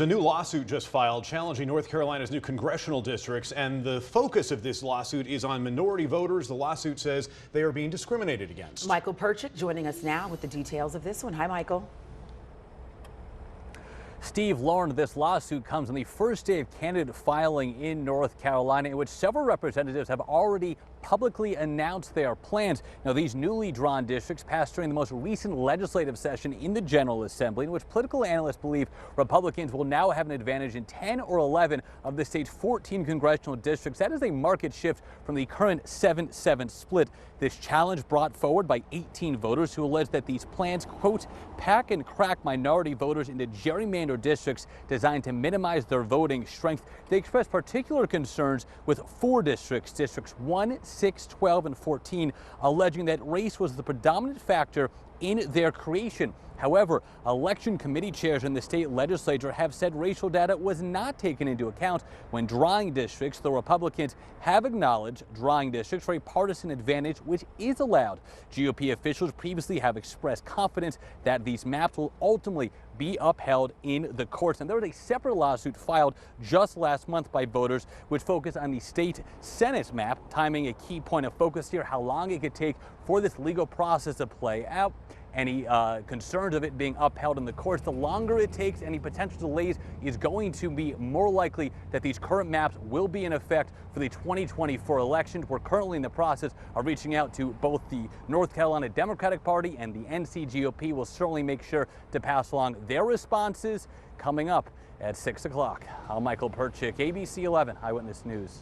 A new lawsuit just filed challenging North Carolina's new congressional districts, and the focus of this lawsuit is on minority voters. The lawsuit says they are being discriminated against. Michael Perchik joining us now with the details of this one. Hi, Michael. Steve, Lauren, this lawsuit comes on the first day of candidate filing in North Carolina, in which several representatives have already publicly announced their plans. Now, these newly drawn districts passed during the most recent legislative session in the General Assembly, in which political analysts believe Republicans will now have an advantage in 10 or 11 of the state's 14 congressional districts. That is a marked shift from the current 7-7 split. This challenge brought forward by 18 voters who allege that these plans, quote, pack and crack minority voters into gerrymandered districts designed to minimize their voting strength. They expressed particular concerns with 4 districts, Districts 1, 6, 12, and 14, alleging that race was the predominant factor in their creation. However, election committee chairs in the state legislature have said racial data was not taken into account when drawing districts. The Republicans have acknowledged drawing districts for a partisan advantage, which is allowed. GOP officials previously have expressed confidence that these maps will ultimately be upheld in the courts. And there was a separate lawsuit filed just last month by voters, which focused on the state Senate map, timing a key point of focus here, how long it could take for this legal process to play out. Any concerns of it being upheld in the courts, the longer it takes, any potential delays is going to be more likely that these current maps will be in effect for the 2024 elections. We're currently in the process of reaching out to both the North Carolina Democratic Party and the NC GOP. Will certainly make sure to pass along their responses coming up at 6 o'clock. I'm Michael Perchik, ABC 11 Eyewitness News.